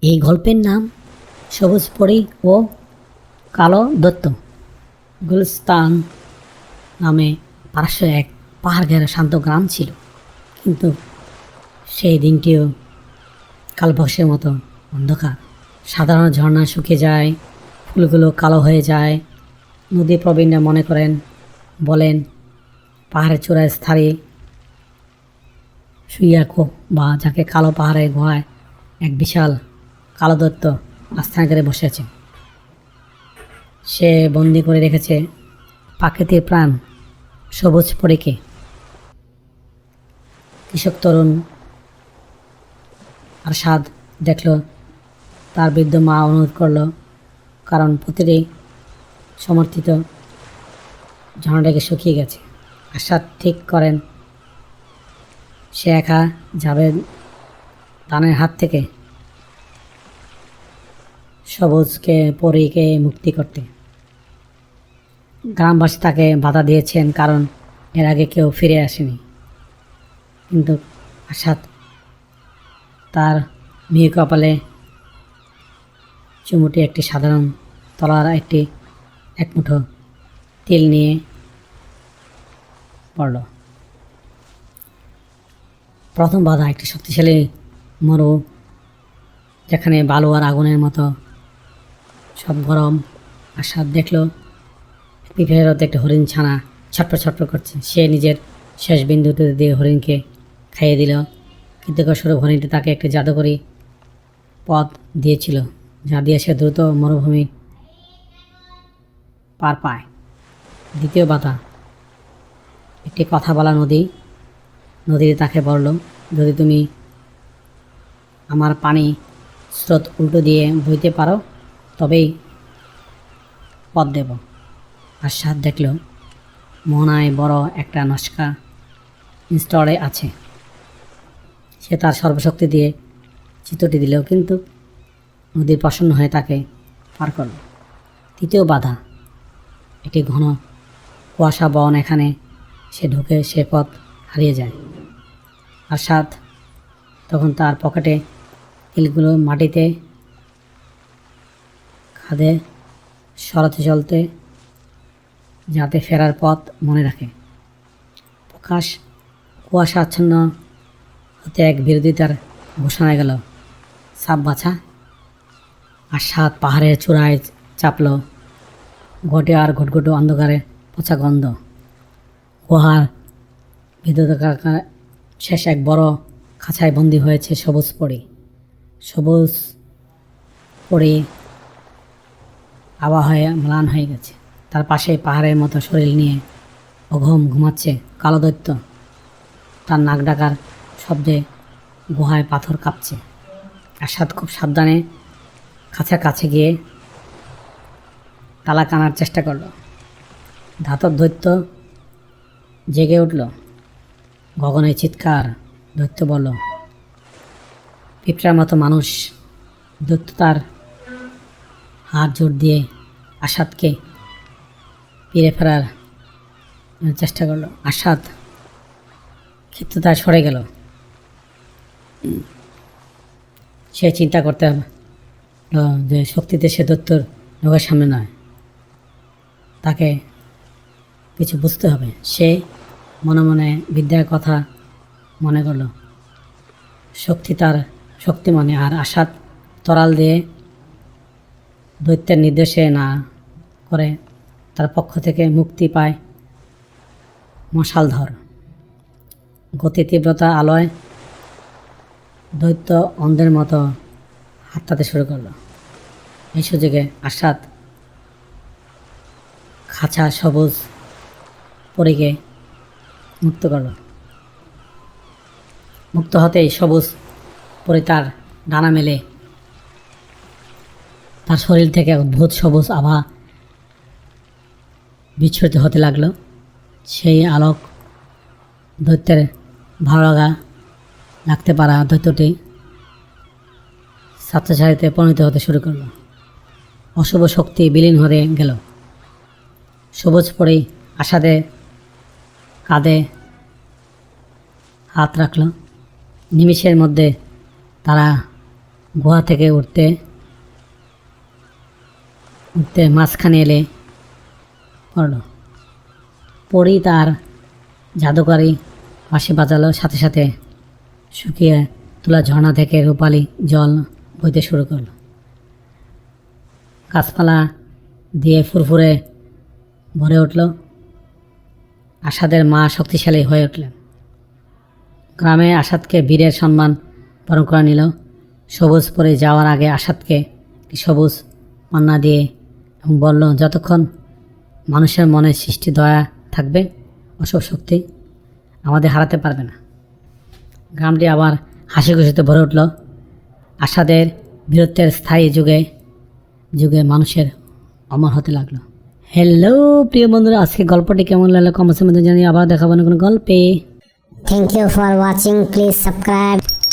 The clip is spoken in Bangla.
এই গল্পের নাম সবুজ পরী ও কালো দত্ত। গুলিস্তান নামে পার্শ্বে এক পাহাড় ঘেরা শান্ত গ্রাম ছিল, কিন্তু সেই দিনটিও কালবশের মতো অন্ধকার। সাধারণ ঝর্ণা শুকিয়ে যায়, ফুলগুলো কালো হয়ে যায়। নদী প্রবীণরা মনে বলেন পাহাড়ের চূড়ায় স্থায়ী সুইয়াকো বা যাকে কালো পাহাড়ের গুহায় এক বিশাল কালো দত্ত আস্থান করে বসে আছে। সে বন্দি করে রেখেছে প্রাকৃতিক প্রাণ সবুজ পরীকে। কৃষক তরুণ আরশাদ দেখল তার বৃদ্ধ মা অনুরোধ করল, কারণ প্রতিটি সমর্থিত ঝর্ণাটাকে শুকিয়ে গেছে। আরশাদ ঠিক করেন সে একা যাবে দানের হাত থেকে সবুজকে পরীকে মুক্তি করতে। গ্রামবাসী তাকে বাধা দিয়েছেন, কারণ এর আগে কেউ ফিরে আসেনি। কিন্তু আরশাদ তার মেয়ে কপালে চুমুটি একটি সাধারণ তলার এক মুঠো তিল নিয়ে পড়ল। প্রথম বাধা একটি শক্তিশালী মরু, যেখানে বালু আর আগুনের মতো সব গরম। আরশাদ দেখল পিঁপড়ের একটি হরিণ ছানা ছটফট ছটফট করছে। সে নিজের শেষ বিন্দুটি দিয়ে হরিণকে খাইয়ে দিল। কৃতজ্ঞস্বরূপ হরিণটি তাকে একটি জাদুকরী পথ দিয়েছিল, যা দিয়ে সে দ্রুত মরুভূমি পার পায়। দ্বিতীয় বাধা একটি কথা বলা নদী। নদীটি তাকে বলল, যদি তুমি আমার পানি স্রোত উল্টো দিয়ে বইতে পারো তবেই পথ দেব। আরশাদ দেখল মোহনায় বড় একটা নস্কা ইনস্টলে আছে। সে তার সর্বশক্তি দিয়ে চিত্রটি দিল, কিন্তু নদীর প্রসন্ন হয়ে তাকে পার করল। তৃতীয় বাধা একটি ঘন কুয়াশা বন। এখানে সে ঢুকে সে পথ হারিয়ে যায়। আরশাদ তখন তার পকেটে তিলগুলো মাটিতে খাদে সরাতে চলতে, যাতে ফেরার পথ মনে রাখে। প্রকাশ কুয়াশা আচ্ছন্ন হতে এক বিরোধিতার ঘোষণা গেল, সাপ বাছা। আরশাদ পাহাড়ের চূড়ায় চাপল। ঘটে আর ঘটঘটো অন্ধকারে পচা গন্ধ। গুহার ভিতরকার শেষ এক বড় খাঁচায় বন্দী হয়েছে সবুজ পরী। সবুজ পরী আবহাওয়ায় ম্লান হয়ে গেছে। তার পাশে পাহাড়ের মতো শরীর নিয়ে অঘম ঘুমাচ্ছে কালো দৈত্য। তার নাক ডাকার শব্দে গুহায় পাথর কাঁপছে। আরশাদ খুব সাবধানে খাঁচার কাছে গিয়ে তালা কানার চেষ্টা করল। ধাতব দৈত্য জেগে উঠল। গগনে চিৎকার। দৈত্য বলল, পিঁপড়ার মতো মানুষ। দৈত্য তার হাত জোর দিয়ে আরশাদকে ফিরে ফেরার চেষ্টা করল। আরশাদ ক্ষিপ্ততায় সরে গেল। সে চিন্তা করতে যে শক্তিতে সে দৈত্যর লোকের সামনে নয়, তাকে কিছু বুঝতে হবে। সে মনে মনে বিদ্যার কথা মনে করল। শক্তি তার শক্তি মনে, আর আরশাদ তরাল দিয়ে দৈত্যের নির্দেশে না করে তার পক্ষ থেকে মুক্তি পায় মশালধর। গতি তীব্রতা আলোয় দৈত্য অন্ধের মতো হাতটাতে শুরু করল। এই সুযোগে আরশাদ খাঁচা সবুজ পরীকে মুক্ত করল। মুক্ত হতেই সবুজ পরী তার ডানা মেলে তার শরীর থেকে অদ্ভুত সবুজ আভা বিচ্ছুরিত হতে লাগলো। সেই আলোক দৈত্যের ভালো লাগতে পারা দৈত্যটি ছাত্রছাত্রীতে পরিণত হতে শুরু করলো। অশুভ শক্তি বিলীন হয়ে গেল। সবুজ পরী আরশাদের কাঁধে হাত রাখল। নিমিষের মধ্যে তারা গুহা থেকে উঠতে উঠতে মাঝখানে এলে পড়ল। পড়ি তার জাদুকরি বাঁশি বাজালো, সাথে সাথে শুকিয়ে তোলা ঝর্ণা থেকে রূপালি জল বইতে শুরু করলো। গাছপালা দিয়ে ফুরফুরে ভরে উঠল। আসাদের মা শক্তিশালী হয়ে উঠলেন। গ্রামে আসাদকে বীরের সম্মান বরণ করে নিল। সবুজ পরে যাওয়ার আগে আসাদকে একটি সবুজ পান্না দিয়ে এবং বলল, যতক্ষণ মানুষের মনে সৃষ্টি দয়া থাকবে, অসুখ শক্তি আমাদের হারাতে পারবে না। গ্রামটি আবার হাসি খুশিতে ভরে উঠল। আসাদের বীরত্বের স্থায়ী যুগে যুগে মানুষের অমর হতে লাগলো। হ্যালো প্রিয় বন্ধুরা, আজকে গল্পটি কেমন লাগলো কমেন্টের মধ্যে জানিয়ে আবার দেখাবো না কোনো গল্পে। Thank you for watching. Please subscribe.